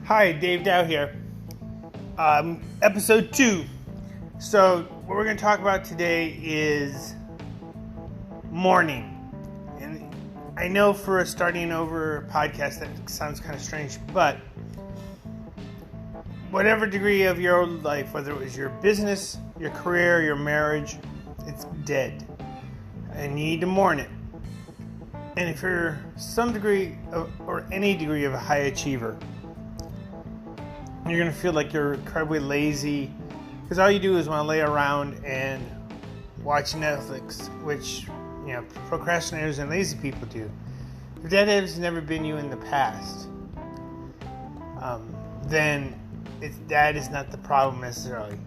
Hi, Dave Dow here. Episode 2. So, what we're going to talk about today is mourning. And I know for a starting over podcast that sounds kind of strange, but whatever degree of your own life, whether it was your business, your career, your marriage, it's dead. And you need to mourn it. And if you're some degree of, or any degree of a high achiever, you're going to feel like you're incredibly lazy because all you do is want to lay around and watch Netflix, which, procrastinators and lazy people do. If that has never been you in the past, then that is not the problem necessarily.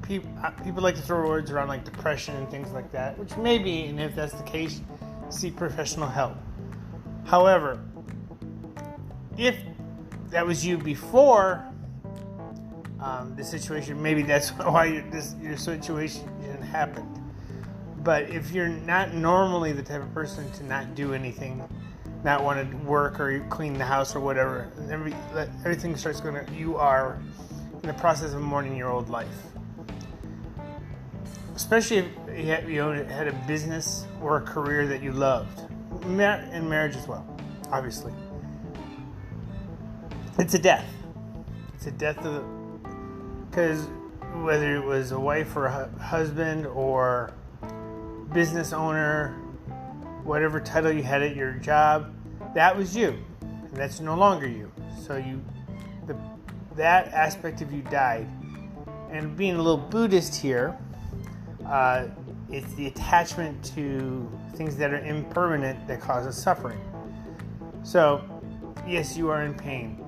People like to throw words around like depression and things like that, which may be, and if that's the case, seek professional help. However, if that was you before the situation, maybe that's why your situation happened. But if you're not normally the type of person to not do anything, not want to work or clean the house or whatever, everything starts going to, you are in the process of mourning your old life. Especially if you had a business or a career that you loved. And marriage as well, obviously. It's a death. It's a death of... Because whether it was a wife or a husband or business owner, whatever title you had at your job, that was you. And that's no longer you. So that aspect of you died. And being a little Buddhist here, it's the attachment to things that are impermanent that causes suffering. So, yes, you are in pain.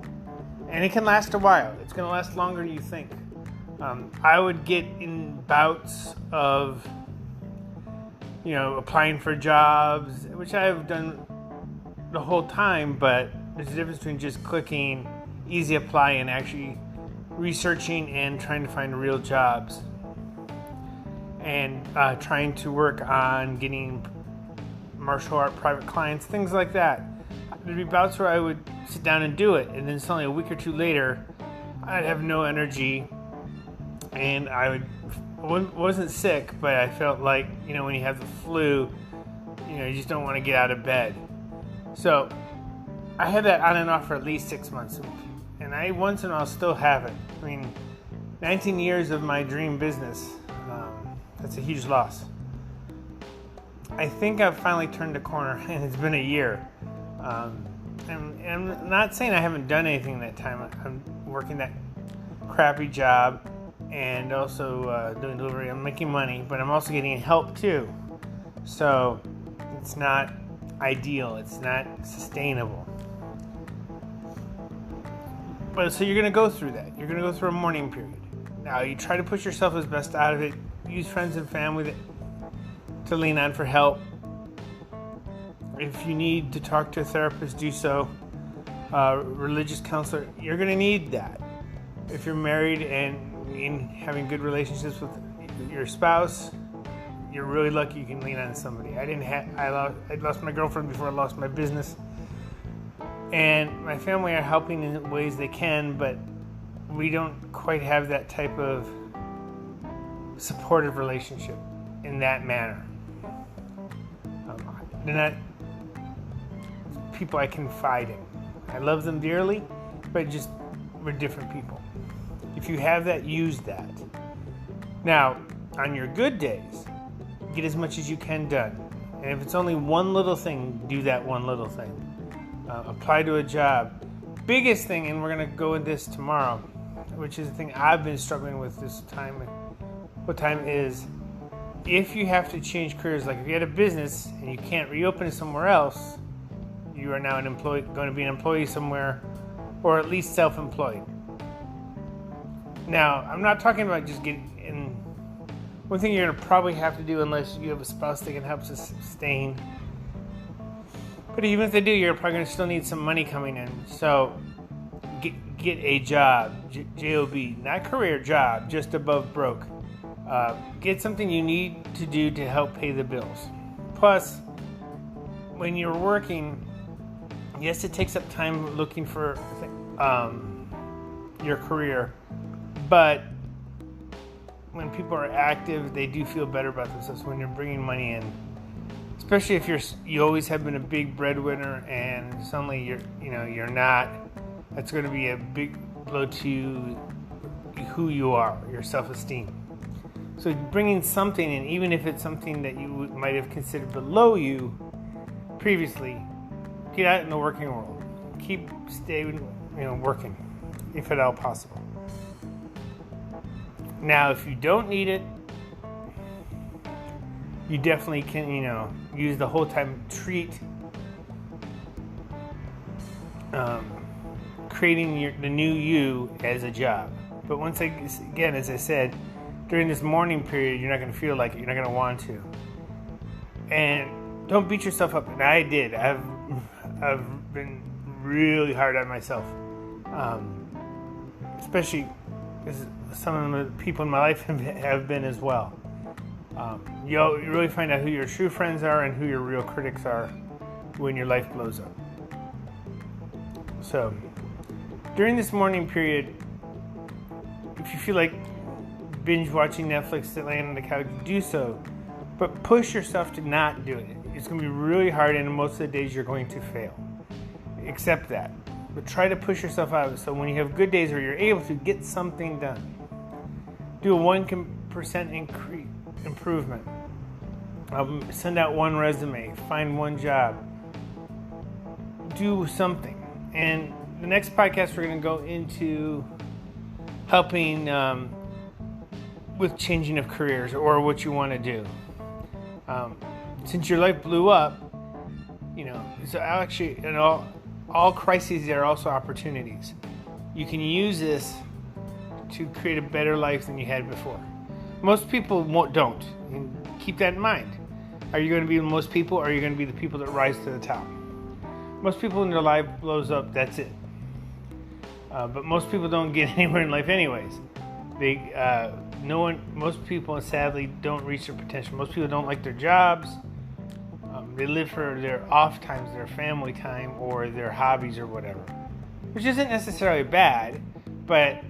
And it can last a while. It's going to last longer than you think. I would get in bouts of, applying for jobs, which I have done the whole time, but there's a difference between just clicking easy apply and actually researching and trying to find real jobs. And trying to work on getting martial art private clients, things like that. There'd be bouts where I would sit down and do it, and then suddenly a week or two later, I'd have no energy, and I wasn't sick, but I felt like, when you have the flu, you just don't want to get out of bed. So I had that on and off for at least 6 months, and I once in a while still have it. 19 years of my dream business. That's a huge loss. I think I've finally turned the corner, and it's been a year. And I'm not saying I haven't done anything in that time. I'm working that crappy job and also doing delivery. I'm making money, but I'm also getting help too. So it's not ideal. It's not sustainable. But so you're going to go through that. You're going to go through a mourning period. Now, you try to push yourself as best out of it. Use friends and family to lean on for help. If you need to talk to a therapist, do so. Religious counselor, you're going to need that. If you're married and having good relationships with your spouse, you're really lucky you can lean on somebody. I lost my girlfriend before I lost my business. And my family are helping in ways they can, but we don't quite have that type of supportive relationship in that manner. They're not people I confide in. I love them dearly, but just we're different people. If you have that, use that. Now, on your good days, get as much as you can done. And if it's only one little thing, do that one little thing. Apply to a job. Biggest thing, and we're going to go into this tomorrow, which is the thing I've been struggling with this time. What time is, if you have to change careers, like if you had a business and you can't reopen it somewhere else, you are now going to be an employee somewhere, or at least self-employed. Now, I'm not talking about just getting in. One thing you're going to probably have to do, unless you have a spouse that can help sustain. But even if they do, you're probably going to still need some money coming in. So, get a job, J-O-B, not career, job, just above broke. Get something you need to do to help pay the bills. Plus, when you're working, yes, it takes up time looking for your career. But when people are active, they do feel better about themselves when you're bringing money in. Especially if you always have been a big breadwinner and suddenly you're not. That's going to be a big blow to who you are, your self-esteem. So bringing something in, even if it's something that you might have considered below you previously, get out in the working world. Stay working, if at all possible. Now, if you don't need it, you definitely can, use the whole time treat creating the new you as a job. But once again, as I said, during this mourning period, you're not going to feel like it. You're not going to want to. And don't beat yourself up. And I did. I've been really hard on myself, especially because some of the people in my life have been as well. You really find out who your true friends are and who your real critics are when your life blows up. So, during this mourning period, if you feel like binge watching Netflix, laying on the couch, do so. But push yourself to not do it. It's going to be really hard, and most of the days you're going to fail. Accept that. But try to push yourself out of it so when you have good days where you're able to get something done. Do a 1% improvement. Send out one resume. Find one job. Do something. And the next podcast, we're going to go into helping with changing of careers or what you want to do. Since your life blew up, so actually, all crises are also opportunities. You can use this to create a better life than you had before. Most people don't. And keep that in mind. Are you going to be most people, or are you going to be the people that rise to the top? Most people in their life blows up, that's it. But most people don't get anywhere in life anyways. Most people, sadly, don't reach their potential. Most people don't like their jobs. They live for their off times, their family time, or their hobbies or whatever. Which isn't necessarily bad, but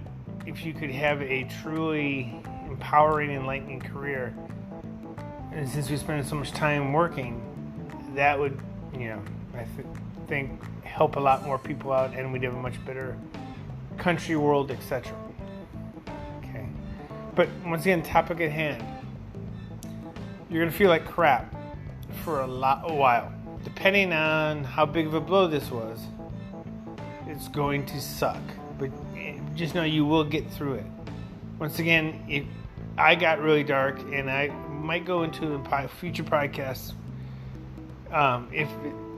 if you could have a truly empowering, enlightening career, and since we spend so much time working, that would, I think help a lot more people out, and we'd have a much better country, world, etc. Okay. But once again, topic at hand. You're going to feel like crap for a while. Depending on how big of a blow this was, it's going to suck. But just know you will get through it. Once again, if I got really dark, and I might go into a future podcasts,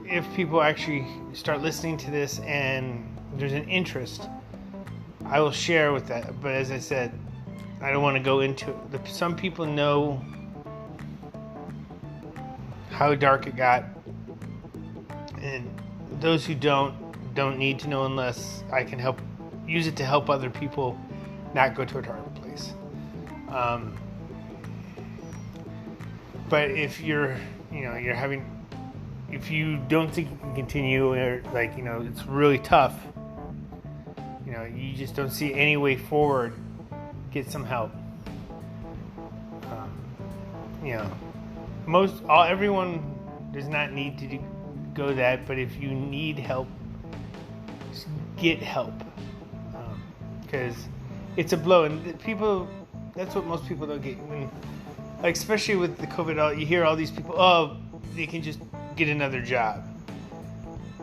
if people actually start listening to this and there's an interest, I will share with that. But as I said, I don't want to go into it. Some people know how dark it got, and those who don't need to know unless I can use it to help other people not go to a dark place. But if if you don't think you can continue, or it's really tough, you just don't see any way forward, get some help. Everyone does not need to go that, but if you need help, just get help. Because it's a blow, and that's what most people don't get. Especially with the COVID, you hear all these people, they can just get another job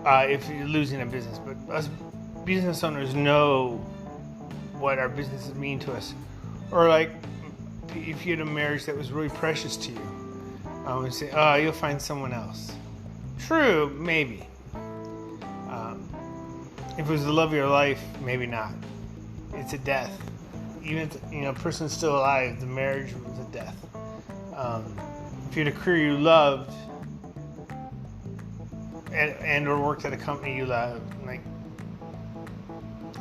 if you're losing a business. But us business owners know what our businesses mean to us. Or if you had a marriage that was really precious to you, I would say, you'll find someone else. True, maybe. If it was the love of your life, maybe not. It's a death. Even if a person's still alive, the marriage was a death. If you had a career you loved, and or worked at a company you loved,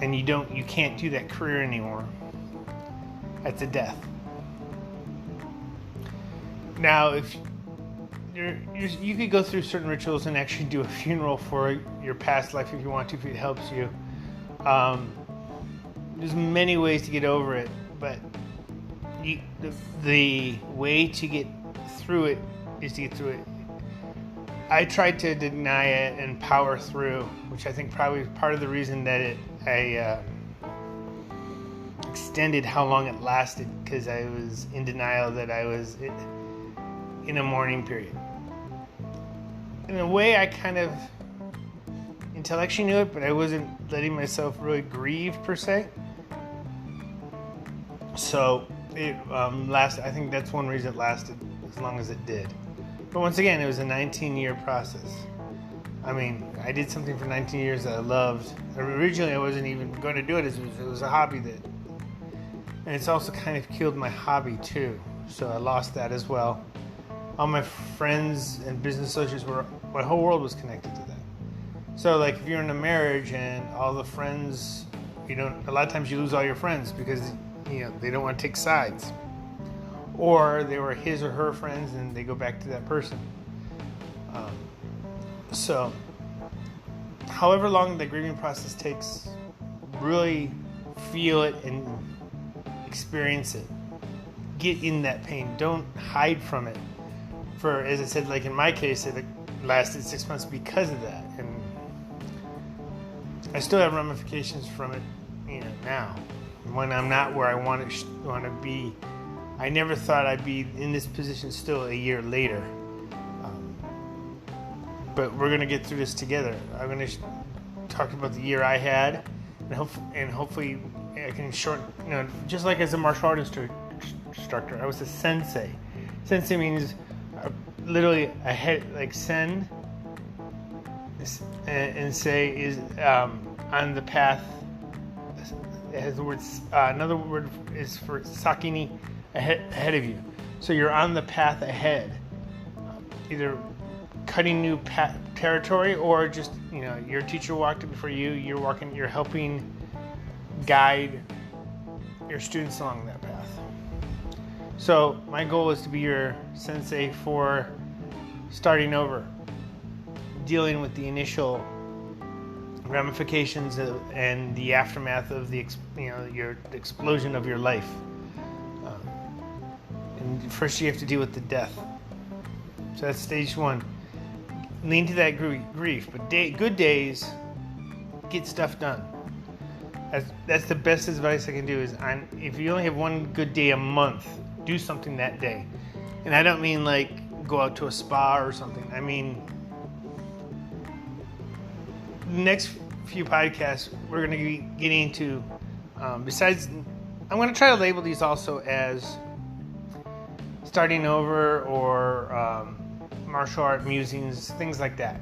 and you can't do that career anymore, that's a death. Now, if you could go through certain rituals and actually do a funeral for your past life if you want to, if it helps you. there's many ways to get over it, but the way to get through it is to get through it. I tried to deny it and power through, which I think probably is part of the reason that I extended how long it lasted, because I was in denial that I was in a mourning period. In a way, I kind of intellectually knew it, but I wasn't letting myself really grieve per se. So it lasted. I think that's one reason it lasted as long as it did. But once again, it was a 19-year process. I mean, I did something for 19 years that I loved. Originally, I wasn't even going to do it. It was a hobby and it's also kind of killed my hobby too. So I lost that as well. All my friends and business associates my whole world was connected to that. So like if you're in a marriage and all the friends, a lot of times you lose all your friends because, they don't want to take sides. Or they were his or her friends and they go back to that person. So however long the grieving process takes, really feel it and experience it. Get in that pain. Don't hide from it. For, as I said, like in my case, it lasted 6 months because of that. And I still have ramifications from it, now. When I'm not where I want to be. I never thought I'd be in this position still a year later. But we're going to get through this together. I'm going to talk about the year I had, and hopefully I can shorten, just like as a martial art instructor, I was a sensei. Sensei means literally a head, like sen, and say is on the path. It has the word, another word is for sakini, ahead of you. So you're on the path ahead, either cutting new territory or just, your teacher walked it before you, you're helping guide your students along that path. So my goal is to be your sensei for starting over, dealing with the initial ramifications and the aftermath of the explosion of your life. And first you have to deal with the death. So that's stage one. Lean to that grief, but good days, get stuff done. That's the best advice I can do. Is if you only have one good day a month, do something that day. And I don't mean like go out to a spa or something. I mean, next few podcasts we're going to be getting into, besides, I'm going to try to label these also as starting over or martial art musings, things like that.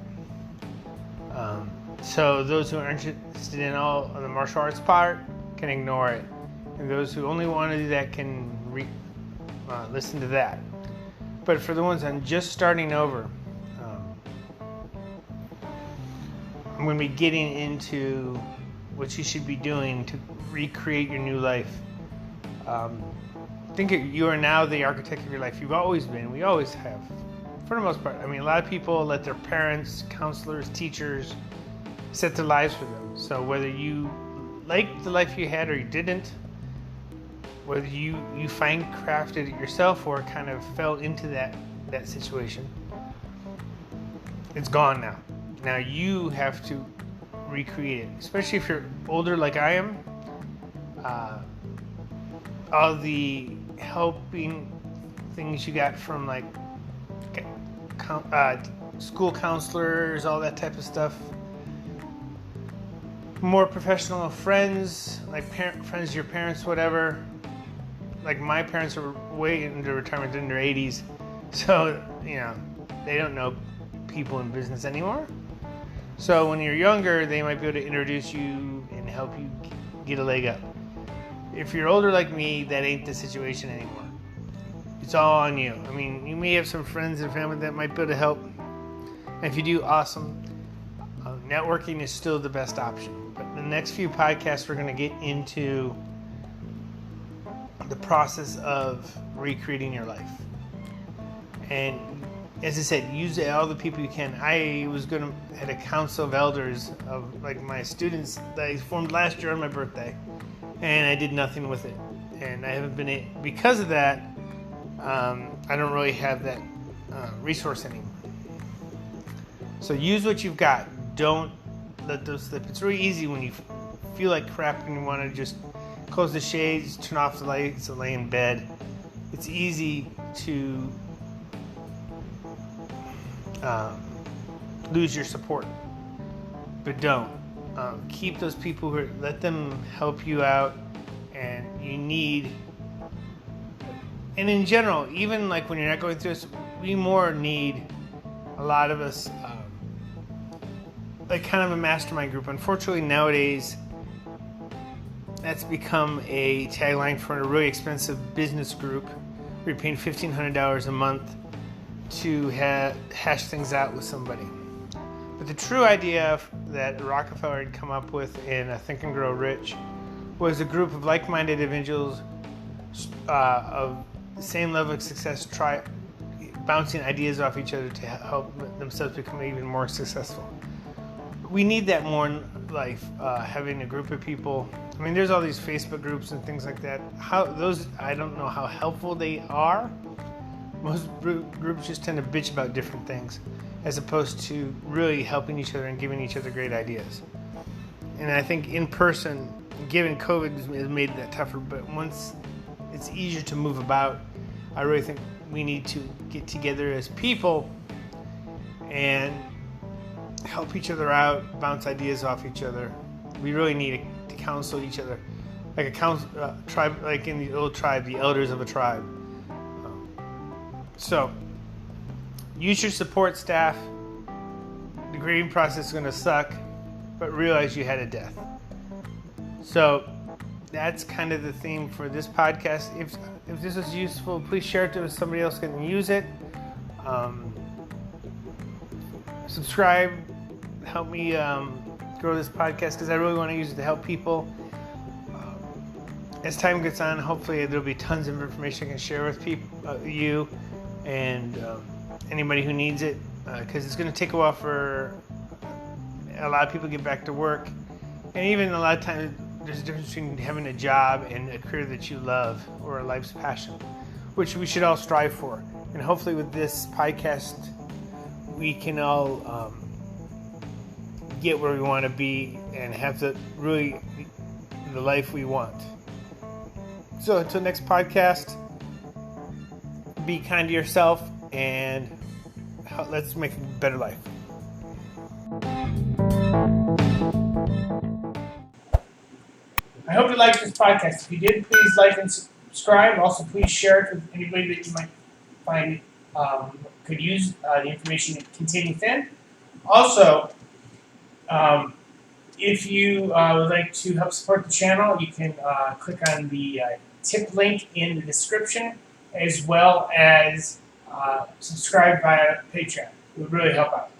So those who are interested in all of the martial arts part can ignore it, and those who only want to do that can listen to that. But for the ones I'm just starting over, I'm going to be getting into what you should be doing to recreate your new life. Think you are now the architect of your life. You've always been. We always have, for the most part. I mean, a lot of people let their parents, counselors, teachers set their lives for them. So whether you liked the life you had or you didn't, whether you find crafted it yourself or kind of fell into that situation, it's gone now. Now you have to recreate it, especially if you're older like I am. All the helping things you got from like school counselors, all that type of stuff. More professional friends, like friends of your parents, whatever. Like my parents are way into retirement in their 80s, so they don't know people in business anymore. So when you're younger, they might be able to introduce you and help you get a leg up. If you're older like me, that ain't the situation anymore. It's all on you. I mean, you may have some friends and family that might be able to help. And if you do, awesome. Networking is still the best option. But in the next few podcasts, we're going to get into the process of recreating your life. And as I said, use all the people you can. I was had a council of elders of like my students that I formed last year on my birthday. and I did nothing with it. And I haven't been because of that. I don't really have that resource anymore. So use what you've got. Don't let those slip. It's really easy when you feel like crap and you want to just close the shades, turn off the lights, and lay in bed. It's easy to lose your support, but don't. Keep those people let them help you out, and you need. And in general, even like when you're not going through this, we more need, a lot of us, like kind of a mastermind group. Unfortunately, nowadays, that's become a tagline for a really expensive business group. We're paying $1,500 a month to hash things out with somebody. But the true idea that Rockefeller had come up with in Think and Grow Rich was a group of like-minded individuals of the same level of success, bouncing ideas off each other to help themselves become even more successful. We need that more in life, having a group of people. I mean, there's all these Facebook groups and things like that. I don't know how helpful they are. Most groups just tend to bitch about different things, as opposed to really helping each other and giving each other great ideas. And I think in person, given COVID has made that tougher, but once it's easier to move about, I really think we need to get together as people and help each other out, bounce ideas off each other. We really need to counsel each other, like a tribe, like in the old tribe, the elders of a tribe. So, use your support staff. The grieving process is going to suck, but realize you had a death. So, that's kind of the theme for this podcast. If this is useful, please share it with somebody else who can use it. Subscribe. Help me grow this podcast, because I really want to use it to help people. As time gets on, hopefully there'll be tons of information I can share with you and anybody who needs it, because it's going to take a while for a lot of people to get back to work. And even a lot of times there's a difference between having a job and a career that you love or a life's passion, which we should all strive for. And hopefully with this podcast, we can all get where we want to be and have the life we want. So until next podcast, be kind to yourself and let's make a better life. I hope you liked this podcast. If you did, please like and subscribe. Also, please share it with anybody that you might find could use the information contained within. Also, if you would like to help support the channel, you can click on the tip link in the description, as well as subscribe via Patreon. It would really help out.